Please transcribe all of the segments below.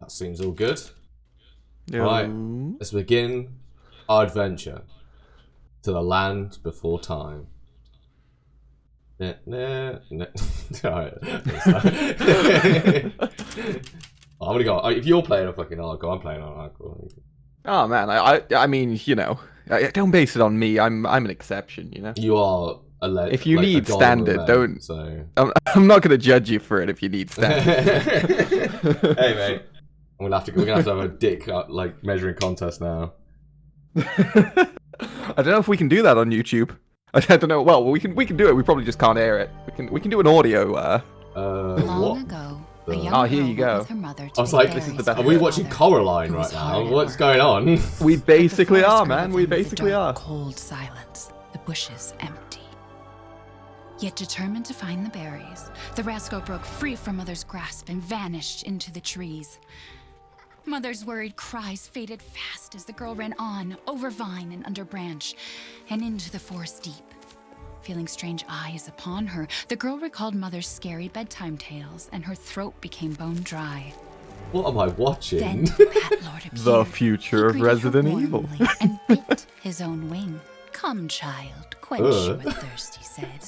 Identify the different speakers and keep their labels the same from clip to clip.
Speaker 1: That seems all good.
Speaker 2: Yeah.
Speaker 1: Right, let's begin our adventure to the land before time. Alright. I'm gonna go. If you're playing on fucking hardcore, I'm playing on hardcore.
Speaker 2: Oh man, I mean, you know, don't base it on me. I'm an exception, you know.
Speaker 1: You are
Speaker 2: if you
Speaker 1: like,
Speaker 2: need standard, don't.
Speaker 1: So
Speaker 2: I'm not gonna judge you for it if you need standard.
Speaker 1: Hey mate, we're gonna have to have a dick like measuring contest now.
Speaker 2: I don't know if we can do that on YouTube. I don't know. Well, we can do it. We probably just can't air it. We can do an audio.
Speaker 3: Long
Speaker 1: What?
Speaker 3: ago,
Speaker 1: The-
Speaker 3: a young
Speaker 2: Oh, here
Speaker 3: girl
Speaker 2: you
Speaker 3: went
Speaker 2: go.
Speaker 3: with her mother to
Speaker 1: I was
Speaker 3: pick
Speaker 1: like,
Speaker 2: this is
Speaker 3: berries
Speaker 2: the best.
Speaker 1: Are
Speaker 3: for
Speaker 1: we
Speaker 3: her
Speaker 1: watching
Speaker 3: father,
Speaker 1: Coraline
Speaker 3: who
Speaker 1: right
Speaker 3: was
Speaker 1: now?
Speaker 3: hard at
Speaker 1: What's
Speaker 3: work.
Speaker 1: going on?
Speaker 2: We
Speaker 3: But the
Speaker 2: basically
Speaker 3: forest
Speaker 2: are,
Speaker 3: grew
Speaker 2: man.
Speaker 3: over
Speaker 2: We
Speaker 3: them with a
Speaker 2: basically
Speaker 3: dark,
Speaker 2: are.
Speaker 3: Cold silence. The bushes empty. Yet determined to find the berries, the rascal broke free from Mother's grasp and vanished into the trees. Mother's worried cries faded fast as the girl ran on, over vine and under branch, and into the forest deep. Feeling strange eyes upon her, the girl recalled Mother's scary bedtime tales, and her throat became bone dry.
Speaker 1: What am I watching?
Speaker 3: Then the Bat Lord appeared.
Speaker 2: The future
Speaker 3: He
Speaker 2: of
Speaker 3: greeted her
Speaker 2: Resident Evil.
Speaker 3: warmly and bit his own wing. Come, child, quench
Speaker 1: Ugh.
Speaker 3: your thirst, he said.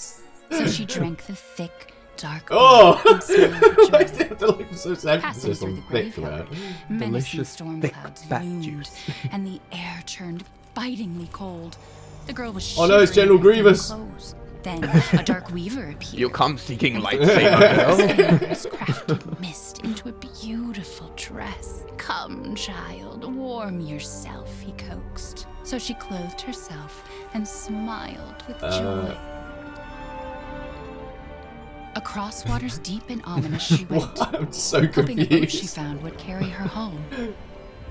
Speaker 3: So she drank the thick, dark
Speaker 1: Oh!
Speaker 3: blood and smiled
Speaker 1: Why
Speaker 3: with
Speaker 1: is
Speaker 3: joy.
Speaker 1: it like so
Speaker 3: Passing
Speaker 1: emphasis
Speaker 3: through
Speaker 1: on
Speaker 3: the
Speaker 1: thick
Speaker 3: graveyard,
Speaker 1: there?
Speaker 3: menacing
Speaker 2: Delicious,
Speaker 3: storm
Speaker 2: thick
Speaker 3: clouds
Speaker 2: bat
Speaker 3: loomed,
Speaker 2: juice.
Speaker 3: and the air turned bitingly cold. The girl was
Speaker 1: Oh no, it's
Speaker 3: shivering
Speaker 1: General
Speaker 3: in her
Speaker 1: Grievous.
Speaker 3: clothes. Then a dark weaver appeared.
Speaker 2: You come seeking
Speaker 3: and
Speaker 2: lightsaber, girl.
Speaker 3: his fingers crafted mist into a beautiful dress. Come, child, warm yourself, he coaxed. So she clothed herself and smiled with joy. Across waters deep and ominous she went,
Speaker 1: What? I'm so
Speaker 3: hoping a boat she
Speaker 1: confused.
Speaker 3: found would carry her home.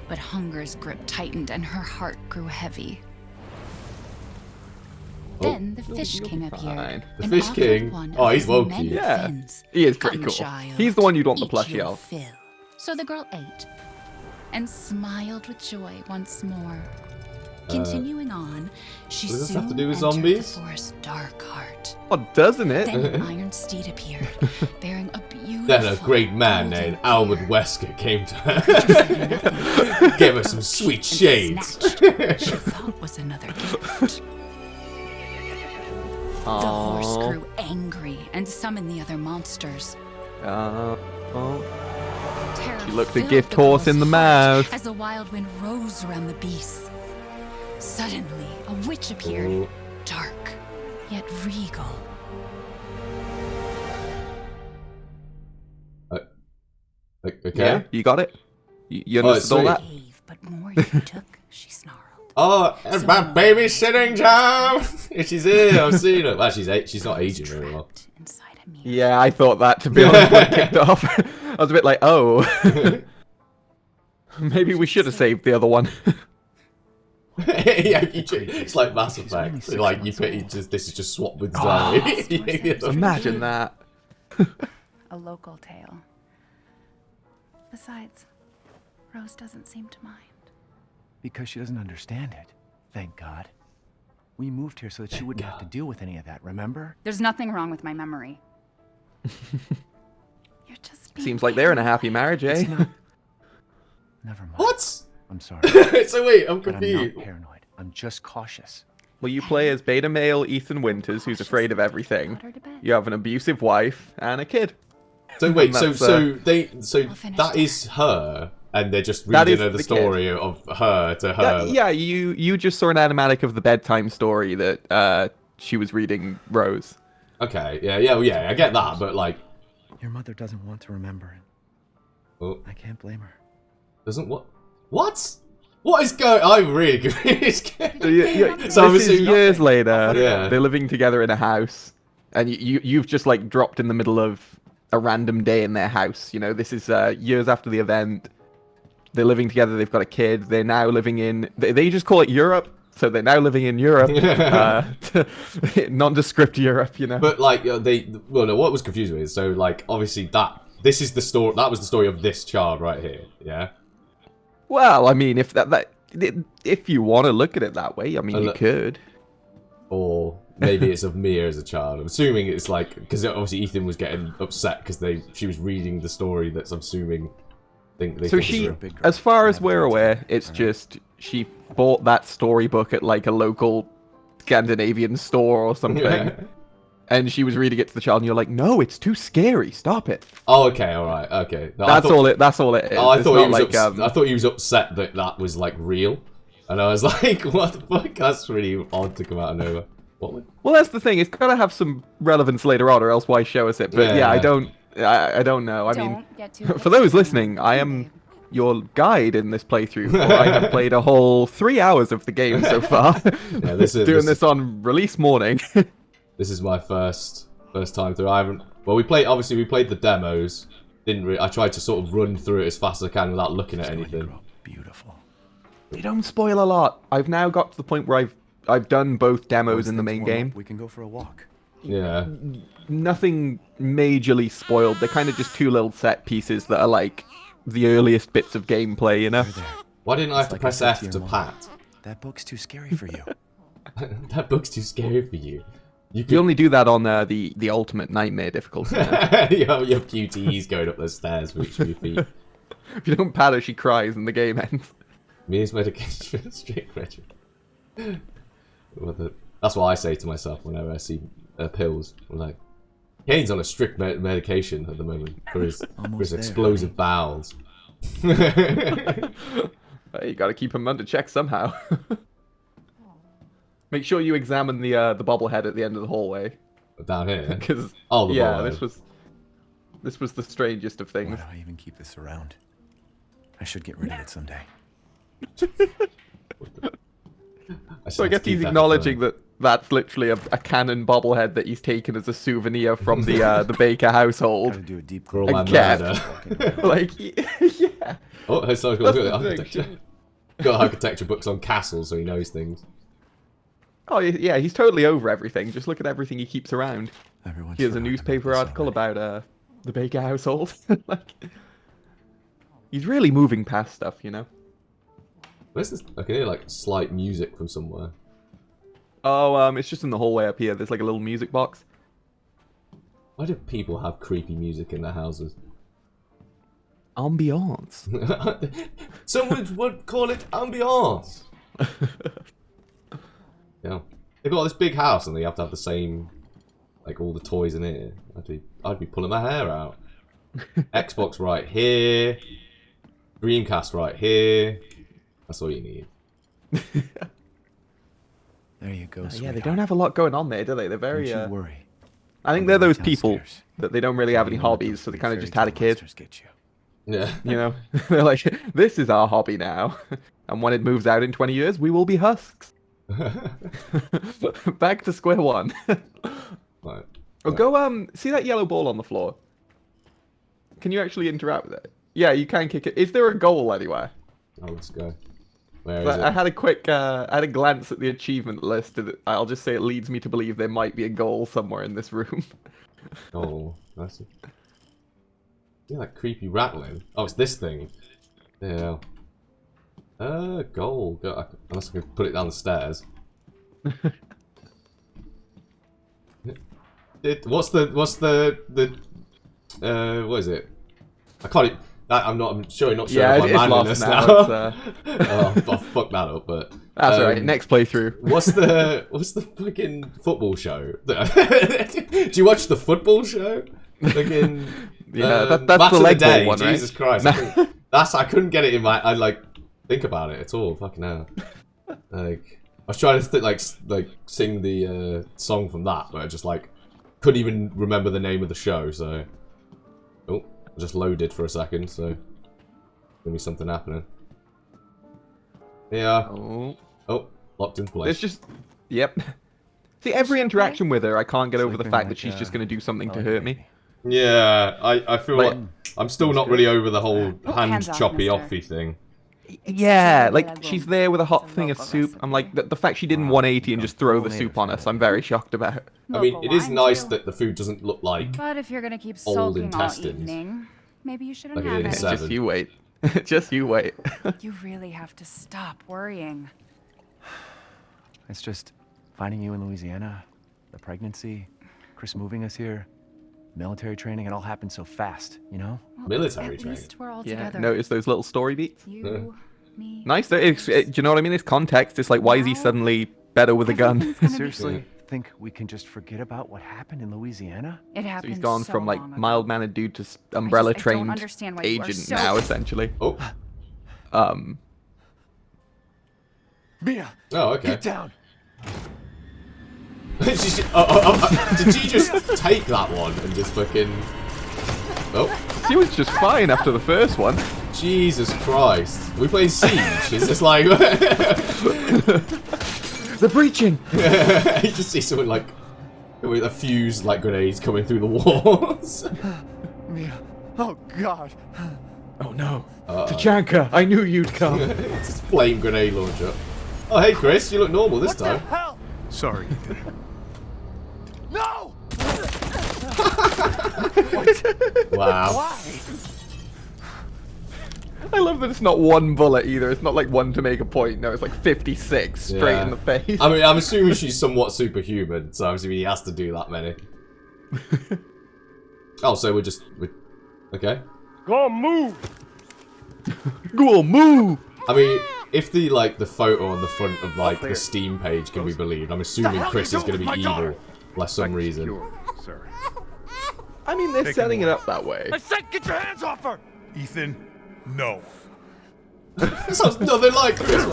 Speaker 3: But hunger's grip tightened and her heart grew heavy. Then the Fish
Speaker 2: you'll
Speaker 3: King
Speaker 2: be
Speaker 3: appeared.
Speaker 1: Oh.
Speaker 2: fine.
Speaker 1: The
Speaker 3: and
Speaker 1: Fish
Speaker 3: offered
Speaker 1: King?
Speaker 3: one
Speaker 1: Oh,
Speaker 3: of
Speaker 1: he's
Speaker 3: his
Speaker 1: low
Speaker 3: many
Speaker 1: key.
Speaker 2: Yeah.
Speaker 3: fins.
Speaker 2: He is pretty
Speaker 3: Come,
Speaker 2: cool.
Speaker 3: child,
Speaker 2: He's the one you'd want the
Speaker 3: eat
Speaker 2: plushie
Speaker 3: your
Speaker 2: of.
Speaker 3: fill. So the girl ate and smiled with joy once more. Continuing on, she
Speaker 1: what does this
Speaker 3: soon
Speaker 1: have to do with
Speaker 3: entered
Speaker 1: zombies?
Speaker 3: the forest's dark heart.
Speaker 2: Oh, doesn't it?
Speaker 3: Then an iron steed appeared, bearing a beautiful.
Speaker 1: Then a great man
Speaker 3: golden
Speaker 1: named Albert
Speaker 3: beard.
Speaker 1: Wesker came to her.
Speaker 3: Said nothing,
Speaker 1: Gave her some sweet
Speaker 3: and
Speaker 1: shades.
Speaker 3: snatched what she thought was another gift. The horse
Speaker 2: Aw.
Speaker 3: grew angry and summoned the other monsters.
Speaker 2: Oh.
Speaker 3: Terror
Speaker 2: She looked a
Speaker 3: filled
Speaker 2: gift
Speaker 3: the
Speaker 2: horse
Speaker 3: girl's
Speaker 2: in the
Speaker 3: heart
Speaker 2: mouth.
Speaker 3: as the wild wind rose around the beasts. Suddenly, a witch appeared,
Speaker 1: Oh.
Speaker 3: dark yet regal.
Speaker 1: Okay.
Speaker 2: Yeah, you got it. You
Speaker 1: Oh,
Speaker 2: understood all
Speaker 1: sweet.
Speaker 2: that?
Speaker 3: Gave, but more you took, she snarled.
Speaker 1: Oh, it's my babysitting time. She's here. I've seen her. Well, she's not aging very well.
Speaker 3: Trapped inside a mirror.
Speaker 2: Yeah, I thought that, to be honest, when it kicked off. I was a bit like, oh. Maybe we should have saved the other one.
Speaker 1: Yeah, it's like Mass Effect.
Speaker 4: She's only
Speaker 1: Like
Speaker 4: 6
Speaker 1: you
Speaker 4: months
Speaker 1: put
Speaker 4: old.
Speaker 1: this is just swapped with
Speaker 2: Oh.
Speaker 1: Zoe.
Speaker 2: Imagine that.
Speaker 5: A local tale. Besides, Rose doesn't seem to mind.
Speaker 4: Because she doesn't understand it. Thank God. We moved here so that she wouldn't have to deal with any of that, remember?
Speaker 5: There's nothing wrong with my memory. You're just being
Speaker 2: Seems like they're in a happy marriage, eh?
Speaker 4: It's not. Never mind.
Speaker 1: What?
Speaker 4: I'm sorry.
Speaker 1: So wait, I'm
Speaker 4: But I'm
Speaker 1: confused.
Speaker 4: not paranoid. I'm just cautious.
Speaker 2: Well, you play as beta male Ethan Winters, who's afraid of everything.
Speaker 5: Put her to bed.
Speaker 2: You have an abusive wife and a kid.
Speaker 1: So wait, so
Speaker 2: That's,
Speaker 1: so
Speaker 3: I'll finish
Speaker 1: that
Speaker 3: that.
Speaker 1: is her, and they're just
Speaker 2: That
Speaker 1: reading
Speaker 2: is
Speaker 1: her the
Speaker 2: the
Speaker 1: story of her to her.
Speaker 2: Yeah, you just saw an animatic of the bedtime story that she was reading Rose.
Speaker 1: Okay, yeah, I get that, but like,
Speaker 4: Your mother doesn't want to remember it.
Speaker 1: oh,
Speaker 4: I can't blame her.
Speaker 1: doesn't what? What? What is going? I'm really confused.
Speaker 2: So
Speaker 1: I'm
Speaker 2: this is
Speaker 1: assuming-
Speaker 2: years later.
Speaker 1: Yeah.
Speaker 2: They're living together in a house, and you've just like dropped in the middle of a random day in their house. You know, this is years after the event. They're living together. They've got a kid. They're now living in. They just call it Europe. So they're now living in Europe, nondescript Europe. You know.
Speaker 1: But like well, no, what was confusing me is so like obviously this is the story. That was the story of this child right here. Yeah.
Speaker 2: Well, I mean, if you want to look at it that way, I mean, you
Speaker 1: look-
Speaker 2: could.
Speaker 1: Or maybe it's of Mia as a child. I'm assuming it's like because obviously Ethan was getting upset because she was reading the story that's I'm assuming think they
Speaker 2: So
Speaker 1: think
Speaker 2: she,
Speaker 1: it's real.
Speaker 2: as far as we're aware, it's just she bought that storybook at like a local Scandinavian store or something,
Speaker 1: Yeah.
Speaker 2: and she was reading it to the child, and you're like, no, it's too scary. Stop it.
Speaker 1: Oh, okay, all right, okay. No,
Speaker 2: That's all it. That's all it is.
Speaker 1: Oh, I
Speaker 2: It's
Speaker 1: thought
Speaker 2: not
Speaker 1: he was.
Speaker 2: like,
Speaker 1: I thought he was upset that that was like real, and I was like, "What the fuck? That's really odd to come out of nowhere." What?
Speaker 2: Well, that's the thing. It's gotta have some relevance later on, or else why show us it? But yeah, I don't know. I mean,
Speaker 5: Don't get too
Speaker 2: for those
Speaker 5: excited,
Speaker 2: listening, I am
Speaker 5: babe.
Speaker 2: your guide in this playthrough. For I have played a whole 3 hours of the game so far.
Speaker 1: Yeah, this is
Speaker 2: Doing this on release morning.
Speaker 1: This is my first time through. I haven't. Well, we played. Obviously, we played the demos. I tried to sort of run through it as fast as I can without looking at
Speaker 4: Going to
Speaker 1: anything.
Speaker 4: grow beautiful.
Speaker 2: They don't spoil a lot. I've now got to the point where I've done both demos
Speaker 4: Once
Speaker 2: in the
Speaker 4: things
Speaker 2: main
Speaker 4: warm up,
Speaker 2: game.
Speaker 4: we can go for a walk.
Speaker 1: Yeah.
Speaker 2: Nothing majorly spoiled. They're kind of just two little set pieces that are like the earliest bits of gameplay, you know?
Speaker 4: There, there.
Speaker 1: Why didn't I have
Speaker 4: It's
Speaker 1: to
Speaker 4: like I
Speaker 1: press
Speaker 4: said
Speaker 1: F
Speaker 4: to your
Speaker 1: to
Speaker 4: mom.
Speaker 1: pat?
Speaker 4: That book's too scary for you.
Speaker 1: That book's too scary for you. You
Speaker 2: You
Speaker 1: could.
Speaker 2: only do that on the ultimate nightmare difficulty.
Speaker 1: Your QTE's going up the stairs for each of your feet.
Speaker 2: If you don't pat her, she cries and the game ends.
Speaker 1: Means medication for strict pressure. That's what I say to myself whenever I see pills. I'm like, Kane's on a strict medication at the moment for his
Speaker 4: Almost there,
Speaker 1: explosive bowels.
Speaker 2: You gotta keep him under check somehow. Make sure you examine the bobblehead at the end of the hallway.
Speaker 1: Down here.
Speaker 2: Because
Speaker 1: Oh, the
Speaker 2: yeah,
Speaker 1: bobblehead.
Speaker 2: this was the strangest of
Speaker 4: Why
Speaker 2: things.
Speaker 4: do I even keep this around? I should get rid of it someday.
Speaker 2: So I guess he's acknowledging that that's literally a canon bobblehead that he's taken as a souvenir from the Baker
Speaker 4: Gotta
Speaker 2: household.
Speaker 4: do a deep
Speaker 1: For all
Speaker 4: clean.
Speaker 1: my
Speaker 2: cat.
Speaker 1: murder.
Speaker 2: Like, yeah.
Speaker 1: Oh, hey, sorry,
Speaker 2: That's
Speaker 1: got
Speaker 2: the
Speaker 1: architecture.
Speaker 2: thing.
Speaker 1: Got architecture books on castles, so he knows things.
Speaker 2: Oh yeah, he's totally over everything. Just look at everything he keeps around.
Speaker 4: Everyone's
Speaker 2: Here's a
Speaker 4: forgotten about
Speaker 2: newspaper
Speaker 4: this
Speaker 2: article
Speaker 4: already.
Speaker 2: about the Baker household. Like, he's really moving past stuff, you know.
Speaker 1: Where's this? I can hear like slight music from somewhere.
Speaker 2: Oh, it's just in the hallway up here. There's like a little music box.
Speaker 1: Why do people have creepy music in their houses?
Speaker 2: Ambiance.
Speaker 1: Someone would call it ambiance. Yeah, they've got this big house and they have to have the same, like all the toys in it. I'd be pulling my hair out. Xbox right here, Dreamcast right here. That's all you need.
Speaker 4: There you go,
Speaker 2: Yeah, they
Speaker 4: sweetheart.
Speaker 2: don't have a lot going on there, do they? They're very.
Speaker 4: Don't you worry.
Speaker 2: I think
Speaker 4: I'll
Speaker 2: they're
Speaker 4: be
Speaker 2: those
Speaker 4: right
Speaker 2: people
Speaker 4: downstairs.
Speaker 2: that they don't really have any
Speaker 4: You won't let
Speaker 2: hobbies,
Speaker 4: those
Speaker 2: so they
Speaker 4: sweet
Speaker 2: kind of
Speaker 4: fairy
Speaker 2: just had a
Speaker 4: tale
Speaker 2: kid.
Speaker 4: monsters get you.
Speaker 1: Yeah.
Speaker 2: You know, they're like, this is our hobby now, and when it moves out in 20 years, we will be husks. Back to square one.
Speaker 1: Right.
Speaker 2: Oh, go see that yellow ball on the floor. Can you actually interact with it? Yeah, you can kick it. Is there a goal anywhere?
Speaker 1: Oh, let's go. Where is
Speaker 2: But
Speaker 1: it?
Speaker 2: I had a quick, I had a glance at the achievement list, and I'll just say it leads me to believe there might be a goal somewhere in this room.
Speaker 1: Oh, that's it. Yeah, that creepy rattling. Oh, it's this thing. Yeah. Goal. Unless I can put it down the stairs. What is it? I can't. I'm sure not sure
Speaker 2: Yeah,
Speaker 1: of my
Speaker 2: it's
Speaker 1: manliness
Speaker 2: lost now.
Speaker 1: now. Oh, I'll fuck that up. But
Speaker 2: That's alright. Next playthrough.
Speaker 1: what's the fucking football show? Do you watch the football show? Fucking
Speaker 2: Yeah, that's
Speaker 1: Match
Speaker 2: the
Speaker 1: of
Speaker 2: leg ball
Speaker 1: Day.
Speaker 2: one, right?
Speaker 1: Jesus Christ! I couldn't get it in my. I like think about it at all. Fucking hell. Like I was trying to sing the song from that, but I just like couldn't even remember the name of the show. So I just loaded for a second. So gonna be something happening. Yeah.
Speaker 2: Oh.
Speaker 1: Oh, locked in place.
Speaker 2: There's just, yep. See, every interaction with her, I can't get over the
Speaker 4: Sleeping
Speaker 2: fact
Speaker 4: like
Speaker 2: that she's just
Speaker 4: a
Speaker 2: going to do something to
Speaker 4: little
Speaker 2: hurt me.
Speaker 4: baby.
Speaker 1: Yeah, I feel like I'm still not really over the whole hand
Speaker 5: hands off,
Speaker 1: choppy
Speaker 5: mister.
Speaker 1: offy thing.
Speaker 2: Yeah,
Speaker 5: It's
Speaker 2: like
Speaker 5: a
Speaker 2: she's
Speaker 5: local-
Speaker 2: there with a hot
Speaker 5: it's a
Speaker 2: thing of
Speaker 5: local
Speaker 2: soup.
Speaker 5: recipe.
Speaker 2: I'm like, the fact she didn't
Speaker 4: Wow,
Speaker 2: 180 and
Speaker 4: you've
Speaker 2: just throw
Speaker 4: gone
Speaker 2: the
Speaker 4: full
Speaker 2: soup on
Speaker 4: native
Speaker 2: us, I'm very shocked about.
Speaker 1: I mean,
Speaker 5: Local
Speaker 1: it is
Speaker 5: wine,
Speaker 1: nice
Speaker 5: too.
Speaker 1: that the food doesn't look like
Speaker 5: But if you're gonna keep
Speaker 1: Old
Speaker 5: sulking all
Speaker 1: intestines.
Speaker 5: evening, maybe you shouldn't
Speaker 1: Like it
Speaker 5: have
Speaker 1: is
Speaker 5: it.
Speaker 1: in Seven.
Speaker 2: Just you wait. Just you wait.
Speaker 5: You really have to stop worrying.
Speaker 4: It's just finding you in Louisiana, the pregnancy, Chris moving us here. Military training, it all happened so fast, you know?
Speaker 5: Well,
Speaker 1: Military
Speaker 5: at
Speaker 1: training.
Speaker 5: least we're all
Speaker 2: Yeah,
Speaker 5: together.
Speaker 2: notice those little story beats?
Speaker 5: You, me.
Speaker 2: Nice. Do you know what I mean? It's context. It's like, why is he
Speaker 5: Now,
Speaker 2: suddenly better with a gun?
Speaker 5: everything's gonna be-
Speaker 4: Seriously, think we can just forget about what happened in Louisiana?
Speaker 5: It
Speaker 2: So
Speaker 5: happened
Speaker 2: he's gone
Speaker 5: so
Speaker 2: from like
Speaker 5: long ago.
Speaker 2: mild-mannered dude to
Speaker 5: I don't
Speaker 2: umbrella-trained
Speaker 5: understand why you are
Speaker 2: agent
Speaker 5: so-
Speaker 2: now, essentially.
Speaker 1: Oh.
Speaker 4: Mia!
Speaker 1: Oh, okay.
Speaker 4: Get down!
Speaker 1: Did she just take that one and just fucking... Oh,
Speaker 2: She was just fine after the first one.
Speaker 1: Jesus Christ. Are we playing Siege? Is this like...
Speaker 2: They're breaching!
Speaker 1: You just see someone like... with a fuse like grenades coming through the walls.
Speaker 4: Mia! Oh, God!
Speaker 2: Oh no. Tachanka, I knew you'd come.
Speaker 1: It's a flame grenade launcher. Oh, hey Chris, you look normal this time.
Speaker 4: Hell! Sorry, Ethan. No!
Speaker 1: Wow.
Speaker 4: Why?
Speaker 2: I love that it's not one bullet either. It's not like one to make a point. No, it's like 56 straight
Speaker 1: Yeah.
Speaker 2: in the face.
Speaker 1: I mean, I'm assuming she's somewhat superhuman, so I'm assuming he has to do that many. Oh, so we're okay.
Speaker 2: Go on, move!
Speaker 1: I mean, if the photo on the front of like the Steam page can be believed, I'm assuming Chris is going to be evil for some reason.
Speaker 6: Sir.
Speaker 2: I mean, they're setting it up that way.
Speaker 4: I said get your hands off her!
Speaker 6: Ethan, no.
Speaker 1: That sounds nothing like Chris.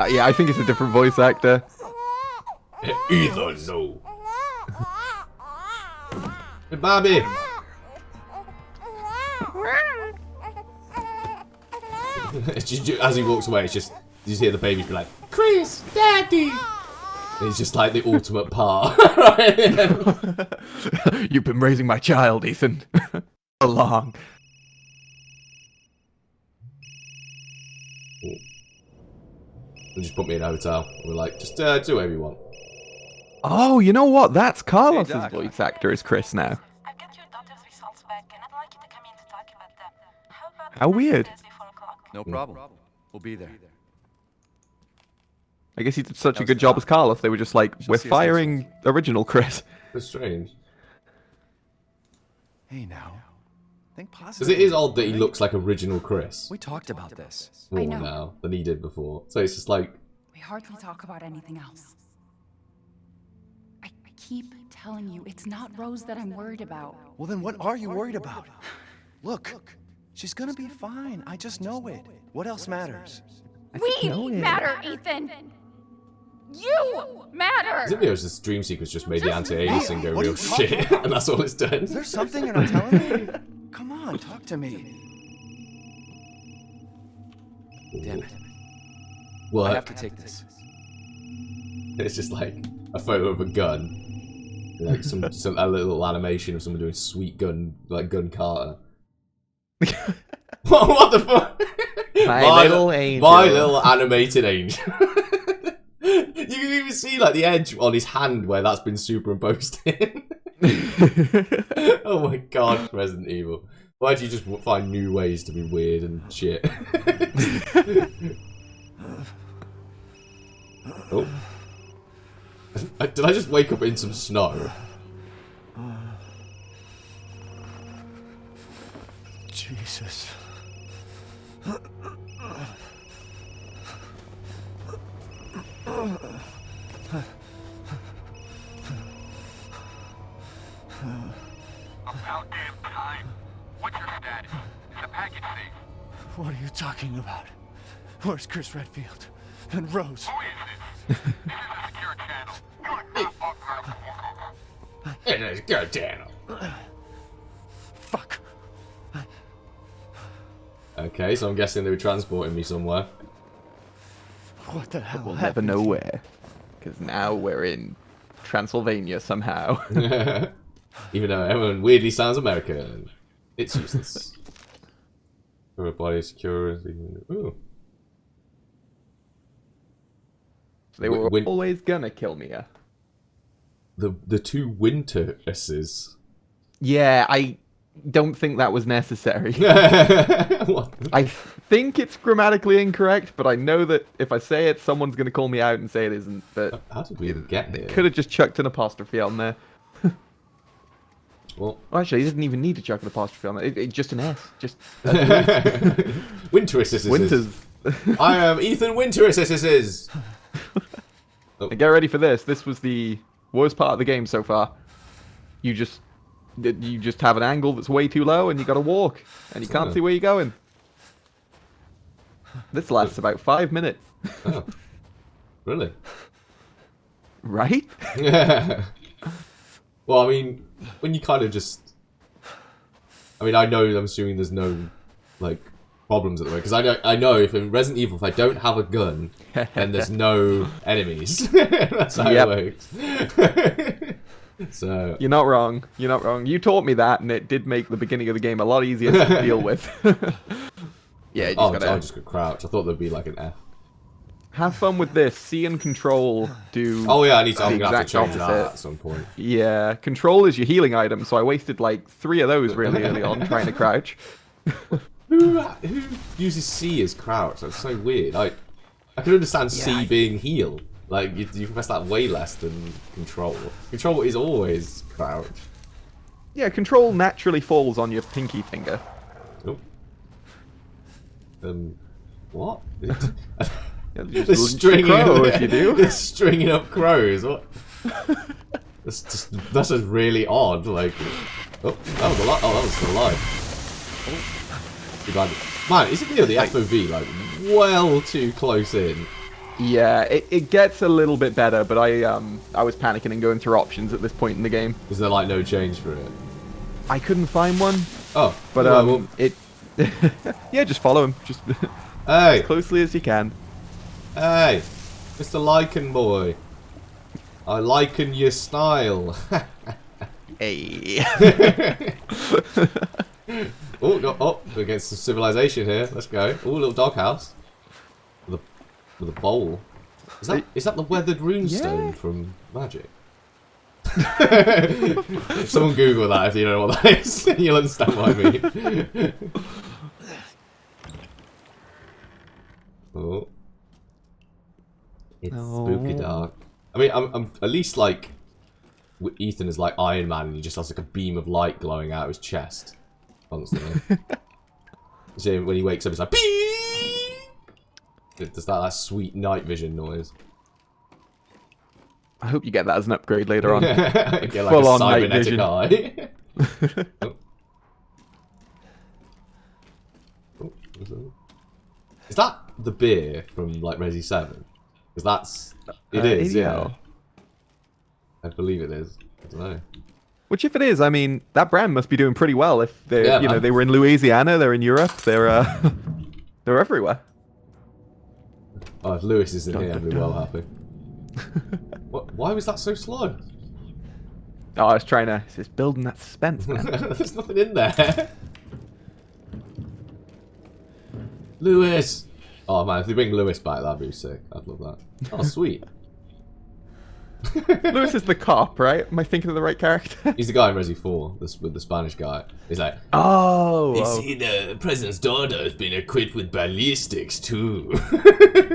Speaker 2: Yeah, I think it's a different voice actor.
Speaker 1: Either no. Hey, Bobby. As he walks away, it's just you just hear the babies be like, "Chris, Daddy." And he's just like the ultimate par.
Speaker 2: You've been raising my child, Ethan. Along.
Speaker 1: They just put me in a hotel. We're like, just do whatever you want.
Speaker 2: Oh, you know what? That's Carlos's
Speaker 7: Doc.
Speaker 2: voice actor is Chris now.
Speaker 8: I've got your daughter's results back, and I'd like you to come in to talk about them. How about
Speaker 2: How weird.
Speaker 8: Thursday, 4 o'clock?
Speaker 7: No problem. We'll be there.
Speaker 2: I guess he did such a good job as Carlos. They were just like, we're
Speaker 7: see us next
Speaker 2: firing original Chris.
Speaker 1: It's strange.
Speaker 4: Hey now. Think positive.
Speaker 1: Because it is odd that he looks like original Chris.
Speaker 7: We talked about this.
Speaker 1: More
Speaker 5: know.
Speaker 1: now than he did before. So it's just like,
Speaker 5: We hardly talk about anything else. I keep telling you, it's not Rose that I'm worried about.
Speaker 4: Well, then what are you worried about? Look, she's gonna be fine. I just know it. What else matters?
Speaker 5: We matter, Ethan! You matter!
Speaker 1: is it because this dream sequence just made the anti-aliasing go
Speaker 4: What are
Speaker 1: real
Speaker 4: you talking
Speaker 1: shit,
Speaker 4: about?
Speaker 1: and that's all it's done?
Speaker 4: Is there something you're not telling me? Come on, talk to me.
Speaker 7: Damn it.
Speaker 1: What?
Speaker 7: I have to take this.
Speaker 1: It's just like a photo of a gun, like a little animation of someone doing sweet gun, like gun Carter. What the fuck?
Speaker 2: My little angel.
Speaker 1: My little animated angel. You can even see like the edge on his hand where that's been superimposed in. Oh my god, Resident Evil. Why do you just find new ways to be weird and shit? Oh. Did I just wake up in some snow?
Speaker 4: Jesus.
Speaker 9: About damn time. What's your status? Is the package safe?
Speaker 4: What are you talking about? Where's Chris Redfield? And Rose?
Speaker 9: Who is this? This is a secure channel. You are not authorized to work.
Speaker 1: It is good channel.
Speaker 4: Fuck.
Speaker 1: Okay, so I'm guessing they were transporting me somewhere.
Speaker 4: What the hell
Speaker 2: We'll never
Speaker 4: happened?
Speaker 2: know where. Because now we're in Transylvania somehow.
Speaker 1: Even though everyone weirdly sounds American. It's useless. Your body secure. Ooh.
Speaker 2: They were
Speaker 1: Win-
Speaker 2: always gonna kill Mia.
Speaker 1: The two winter S's.
Speaker 2: Yeah, I don't think that was necessary.
Speaker 1: What?
Speaker 2: I think it's grammatically incorrect, but I know that if I say it, someone's gonna call me out and say it isn't. But
Speaker 1: How did we even get here?
Speaker 2: could have just chucked an apostrophe on there.
Speaker 1: Well,
Speaker 2: Actually, he didn't even need to chuck an apostrophe on it. It's just an S. Just
Speaker 1: Winters.
Speaker 2: Winters.
Speaker 1: I am Ethan Winters.
Speaker 2: And get ready for this. This was the worst part of the game so far. You just have an angle that's way too low, and you got to walk, and you can't see where you're going. This lasts about 5 minutes.
Speaker 1: Oh, really?
Speaker 2: Right?
Speaker 1: Yeah. Well, I mean, when you kind of just... I mean, I'm assuming there's no, like, problems at the way. Because I know if in Resident Evil, if I don't have a gun, then there's no enemies. That's how it works. So...
Speaker 2: You're not wrong. You're not wrong. You taught me that, and it did make the beginning of the game a lot easier to deal with. Yeah, you just
Speaker 1: I just got crouch. I thought there'd be, like, an F.
Speaker 2: have fun with this. C and Control do.
Speaker 1: Oh yeah, I'm gonna have to change
Speaker 2: opposite.
Speaker 1: that at some point.
Speaker 2: Yeah, Control is your healing item, so I wasted like 3 of those really early on trying to crouch.
Speaker 1: Who uses C as crouch? That's so weird. I can understand C being heal. Like you can press that way less than Control. Control is always crouch.
Speaker 2: Yeah, Control naturally falls on your pinky finger.
Speaker 1: Oh. What?
Speaker 2: They're stringing if you do.
Speaker 1: They're stringing up crows. What? That's just really odd. Like, oh, that was alive. Oh, that was still alive. Too bad. Man, isn't the FOV like well too close in?
Speaker 2: Yeah, it gets a little bit better, but I was panicking and going through options at this point in the game.
Speaker 1: Is there like no change for it?
Speaker 2: I couldn't find one.
Speaker 1: Oh,
Speaker 2: but
Speaker 1: well,
Speaker 2: it. Yeah, just follow him. Just
Speaker 1: hey,
Speaker 2: as closely as you can.
Speaker 1: Hey, Mr. Lycan boy. I liken your style.
Speaker 2: Hey.
Speaker 1: Oh, we're getting some civilization here. Let's go. Oh, little doghouse. With a bowl. Is that the weathered runestone from Magic? Someone Google that if you don't know what that is. You'll understand what I mean. Oh. It's spooky dark. I mean, I'm at least like Ethan is like Iron Man, and he just has like a beam of light glowing out of his chest constantly. You see him when he wakes up, it's like Pee! It does that sweet night vision noise.
Speaker 2: I hope you get that as an upgrade later on.
Speaker 1: Get like
Speaker 2: full
Speaker 1: a
Speaker 2: on night
Speaker 1: cybernetic
Speaker 2: vision.
Speaker 1: eye. Oh. Oh, is that the beer from like Resi 7? Because that's it is, yeah. I believe it is. I don't know.
Speaker 2: Which, if it is, I mean, that brand must be doing pretty well. If they, they were in Louisiana, they're in Europe, they're everywhere.
Speaker 1: Oh, if Lewis is in here, I'd be well happy. What? Why was that so slow?
Speaker 2: Oh, I was trying to. It's building that suspense, man.
Speaker 1: There's nothing in there. Lewis. Oh man, if they bring Lewis back, that'd be sick. I'd love that. Oh, sweet.
Speaker 2: Lewis is the cop, right? Am I thinking of the right character?
Speaker 1: He's the guy in Resi 4, with the Spanish guy. He's like,
Speaker 2: oh.
Speaker 1: See, the president's daughter has been equipped with ballistics too.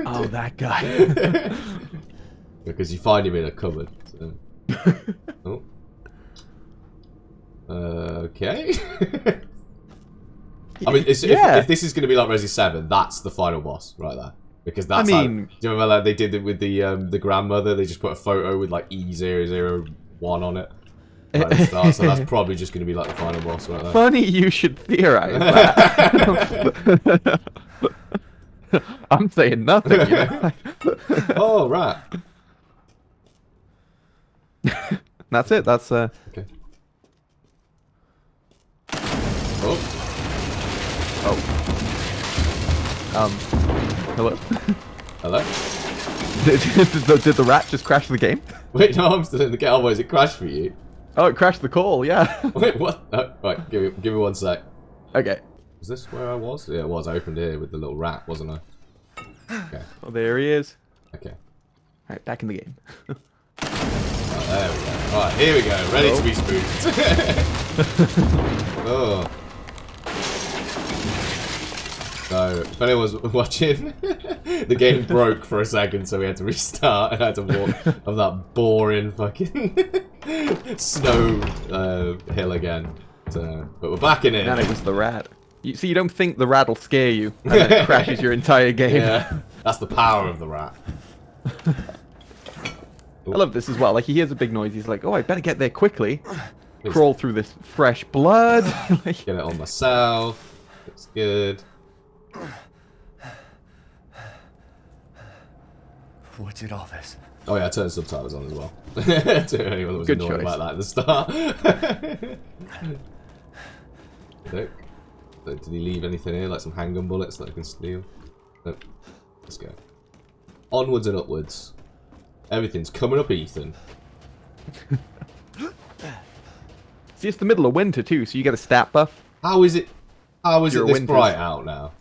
Speaker 2: Oh, that guy.
Speaker 1: Because you find him in a cupboard. So. Oh. Okay. I mean, if this is going to be like Resi 7, that's the final boss right there. Because that's do you remember like they did it with the grandmother? They just put a photo with like E001 on it. Right at the start, so that's probably just going to be like the final boss right there.
Speaker 2: Funny you should theorize that. I'm saying nothing. You know?
Speaker 1: Oh, right.
Speaker 2: That's it. That's
Speaker 1: Okay. Oh.
Speaker 2: Hello.
Speaker 1: Hello.
Speaker 2: Did the rat just crash the game?
Speaker 1: Wait, no, I'm still in the game. Oh, wait, is it crashed for you?
Speaker 2: Oh, it crashed the call. Yeah.
Speaker 1: Wait, what? Oh, right, give me 1 sec.
Speaker 2: Okay.
Speaker 1: Is this where I was? Yeah, it was. I opened here with the little rat, wasn't I? Okay.
Speaker 2: Oh, there he is.
Speaker 1: Okay.
Speaker 2: All right, back in the game.
Speaker 1: Right, there we go. Alright, here we go. Ready to be spooked. Oh. So, if anyone was watching, the game broke for a second, so we had to restart and I had to walk on that boring fucking snow hill again. So, but we're back in it.
Speaker 2: And it was the rat. You see, you don't think the rat will scare you, and then it crashes your entire game.
Speaker 1: Yeah, that's the power of the rat.
Speaker 2: I love this as well. Like, he hears a big noise, he's like, oh, I better get there quickly.
Speaker 1: Please.
Speaker 2: Crawl through this fresh blood. Like,
Speaker 1: Get it on myself. Looks good.
Speaker 4: What's in all this?
Speaker 1: Oh yeah, I turned subtitles on as well. To anyone that was
Speaker 2: Good
Speaker 1: annoyed
Speaker 2: choice.
Speaker 1: about that at the start. Nope. So did he leave anything here, like some handgun bullets that I can steal? Nope. Let's go. Onwards and upwards. Everything's coming up, Ethan.
Speaker 2: see, it's the middle of winter too, so you get a stat buff.
Speaker 1: How is it? How is it
Speaker 2: Your
Speaker 1: this
Speaker 2: winters.
Speaker 1: bright out now?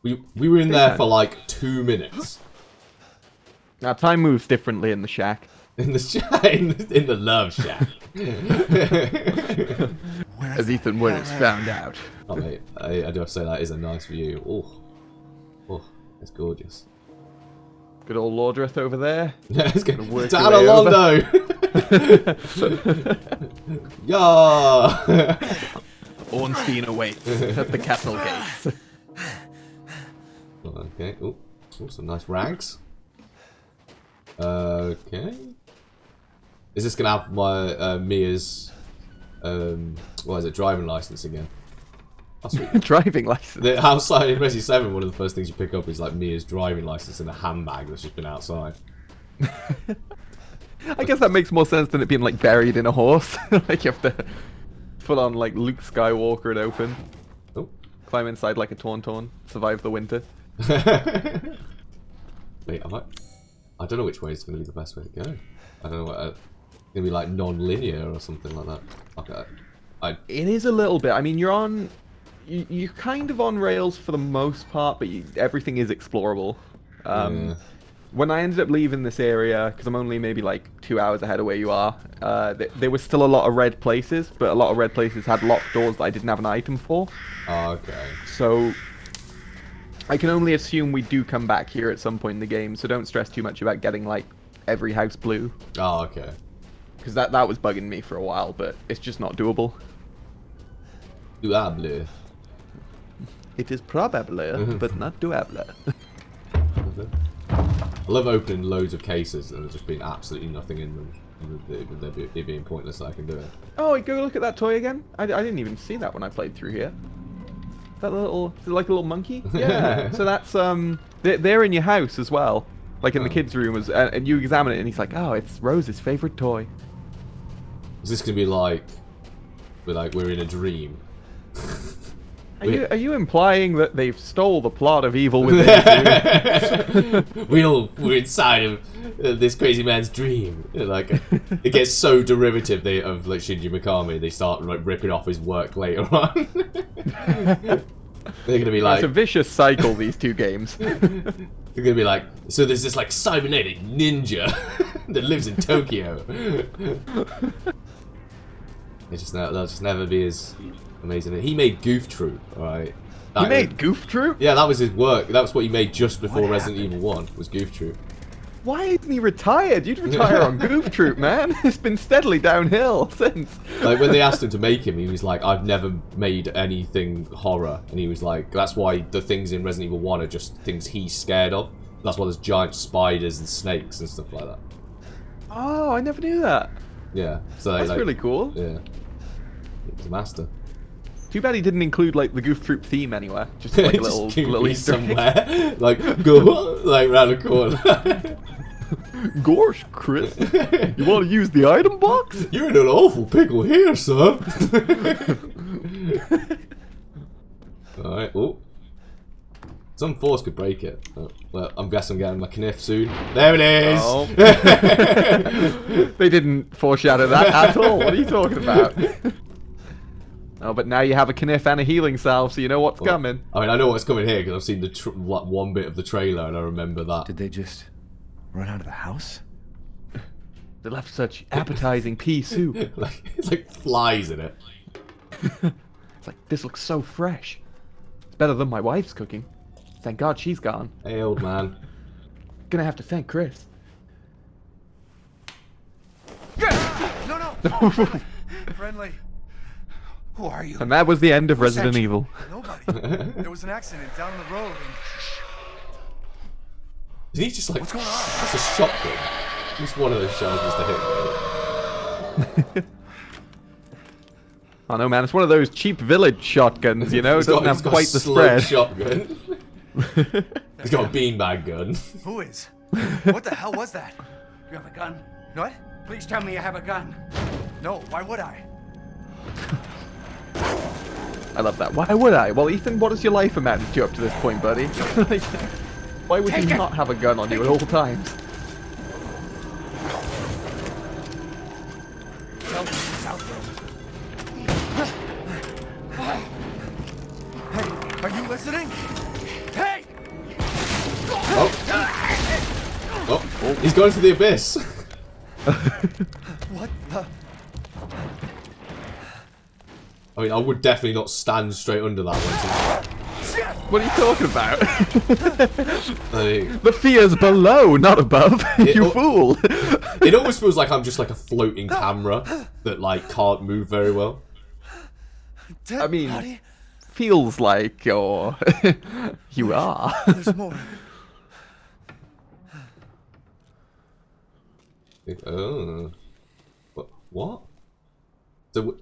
Speaker 1: We were in there for like 2 minutes.
Speaker 2: Now, time moves differently in the shack.
Speaker 1: In the shack, in the love shack.
Speaker 2: As Ethan Wood has found out.
Speaker 1: Oh mate, I do have to say that is a nice view. Oh, it's gorgeous.
Speaker 2: Good old Laudreth over there.
Speaker 1: Yeah, it's good.
Speaker 2: work
Speaker 1: Down
Speaker 2: your way
Speaker 1: Londo! Yeah!
Speaker 2: Ornstein awaits at the castle gates.
Speaker 1: Okay, oh, some nice rags. Okay. Is this gonna have my Mia's what is it, driving license again? Oh, sweet.
Speaker 2: Driving license.
Speaker 1: The outside in Resident 7, one of the first things you pick up is like Mia's driving license in a handbag that's just been outside.
Speaker 2: I guess that makes more sense than it being like buried in a horse. Like you have to put on like Luke Skywalker and open.
Speaker 1: Oh.
Speaker 2: Climb inside like a tauntaun. Survive the winter.
Speaker 1: Wait, I don't know which way is going to be the best way to go. I don't know what. Gonna be like non-linear or something like that. Okay.
Speaker 2: It is a little bit. I mean, you're on. You're kind of on rails for the most part, but everything is explorable.
Speaker 1: Yeah.
Speaker 2: When I ended up leaving this area, because I'm only maybe like 2 hours ahead of where you are, there was still a lot of red places, but a lot of red places had locked doors that I didn't have an item for.
Speaker 1: Oh, okay.
Speaker 2: So I can only assume we do come back here at some point in the game, so don't stress too much about getting like every house blue.
Speaker 1: Oh, okay.
Speaker 2: Because that was bugging me for a while, but it's just not doable.
Speaker 1: Doable.
Speaker 2: It is probable, but not doable.
Speaker 1: I love opening loads of cases and there just being absolutely nothing in them. And it being pointless that I can do it.
Speaker 2: Oh, go look at that toy again. I didn't even see that when I played through here. That little, is it like a little monkey? Yeah. So that's they're in your house as well, like in the kids' room, and you examine it, and he's like, oh, it's Rose's favorite toy.
Speaker 1: Is this gonna be like we're in a dream?
Speaker 2: Are you implying that they've stole the plot of Evil Within?
Speaker 1: We're inside of this crazy man's dream. Like it gets so derivative of like Shinji Mikami, they start like ripping off his work later on. They're gonna be like,
Speaker 2: it's a vicious cycle, these two games.
Speaker 1: They're gonna be like, so there's this like cybernetic ninja that lives in Tokyo. They'll just never be as amazing. He made Goof Troop, alright?
Speaker 2: He made Goof Troop?
Speaker 1: Yeah, that was his work. That was what he made just before Resident Evil 1, was Goof Troop.
Speaker 2: Why isn't he retired? You'd retire on Goof Troop, man. It's been steadily downhill since.
Speaker 1: Like, when they asked him to make him, he was like, I've never made anything horror. And he was like, that's why the things in Resident Evil 1 are just things he's scared of. That's why there's giant spiders and snakes and stuff like that.
Speaker 2: Oh, I never knew that.
Speaker 1: Yeah. So
Speaker 2: That's really cool.
Speaker 1: Yeah. He's a master.
Speaker 2: Too bad he didn't include like the Goof Troop theme anywhere. Just like a little Easter egg.
Speaker 1: somewhere. Like, go like round the corner.
Speaker 2: Gosh, Chris. You want to use the item box?
Speaker 1: You're in an awful pickle here, son. Alright, oh. Some force could break it. Oh, well, I'm guessing I'm getting my kniff soon. There it is!
Speaker 2: Oh. They didn't foreshadow that at all. What are you talking about? Oh, but now you have a kniff and a healing salve, so you know what's coming.
Speaker 1: I mean, I know what's coming here because I've seen the like, one bit of the trailer and I remember that.
Speaker 4: Did they just run out of the house?
Speaker 2: They left such appetizing pea soup.
Speaker 1: Like, it's like flies in it.
Speaker 2: It's like, this looks so fresh. It's better than my wife's cooking. Thank God she's gone.
Speaker 1: Hey, old man.
Speaker 2: Gonna have to thank Chris.
Speaker 4: No. Friendly. Who are you?
Speaker 2: And that was the end of
Speaker 4: Who sent
Speaker 2: Resident
Speaker 4: you?
Speaker 2: Evil.
Speaker 4: Nobody. There was an accident down the road.
Speaker 1: Is he just like...
Speaker 4: What's going on?
Speaker 1: That's a shotgun. Just one of those shells just to hit me.
Speaker 2: Oh no, man, it's one of those cheap village shotguns, you know? It doesn't have quite the spread.
Speaker 1: Shotgun. He's got a beanbag gun.
Speaker 4: Who is? What the hell was that?
Speaker 10: You have a gun?
Speaker 4: What?
Speaker 10: Please tell me you have a gun.
Speaker 4: No, why would I?
Speaker 2: I love that. Why would I? Well, Ethan, what has your life amounted to up to this point, buddy? Like, why would you not have a gun on you at all times?
Speaker 4: Tell me it's out there. Hey, are you listening? Hey!
Speaker 1: Oh, he's going to the abyss.
Speaker 4: What the?
Speaker 1: I mean, I would definitely not stand straight under that one.
Speaker 2: What are you talking about?
Speaker 1: Like,
Speaker 2: The fear's below, not above. You fool.
Speaker 1: it almost feels like I'm just like a floating camera that like can't move very well.
Speaker 2: I mean,
Speaker 4: Buddy?
Speaker 2: feels like, or you are.
Speaker 4: There's more.
Speaker 1: Oh. What? So,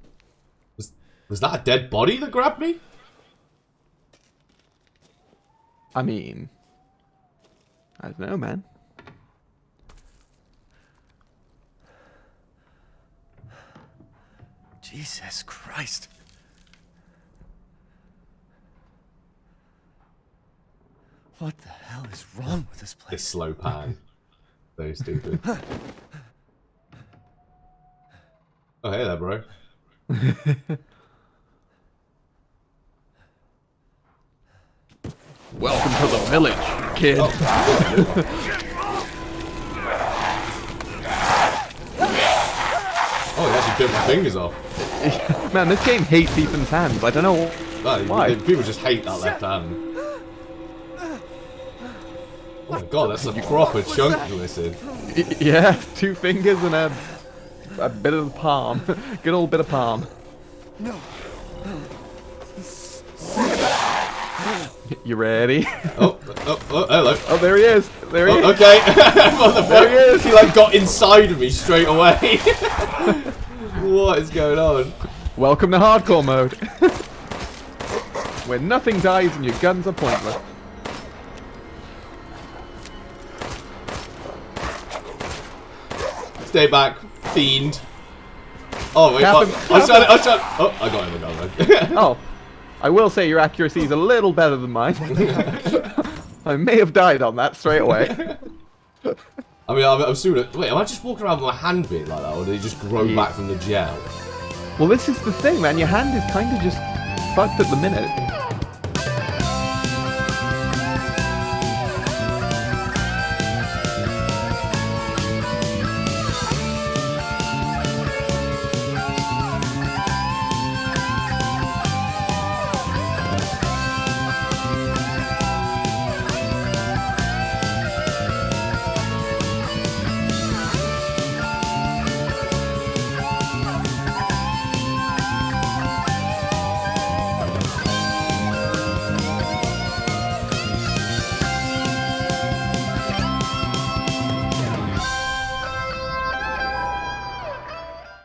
Speaker 1: was that a dead body that grabbed me?
Speaker 2: I mean, I don't know, man.
Speaker 4: Jesus Christ. What the hell is wrong with this place?
Speaker 1: This slow pan. Very stupid. Oh, hey there, bro.
Speaker 2: Welcome to the village, kid.
Speaker 1: Oh, he actually bit my fingers off.
Speaker 2: Man, this game hates Ethan's hands. I don't know why.
Speaker 1: People just hate that left hand. Oh my god, that's a proper chunk listen.
Speaker 2: Yeah, 2 fingers and a bit of the palm. Good old bit of palm.
Speaker 4: No.
Speaker 2: You ready?
Speaker 1: Oh, hello.
Speaker 2: Oh, there he is. There he is.
Speaker 1: Okay. There
Speaker 2: he is.
Speaker 1: He like got inside of me straight away. What is going on?
Speaker 2: Welcome to hardcore mode. Where nothing dies and your guns are pointless.
Speaker 1: Stay back, fiend. Oh wait, I was trying. Oh, I got him.
Speaker 2: Oh, I will say your accuracy is a little better than mine. I may have died on that straight away.
Speaker 1: I mean, I'm assuming. Wait, am I just walking around with my hand bit like that, or did it just grow back from the gel?
Speaker 2: Well, this is the thing, man. Your hand is kind of just fucked at the minute.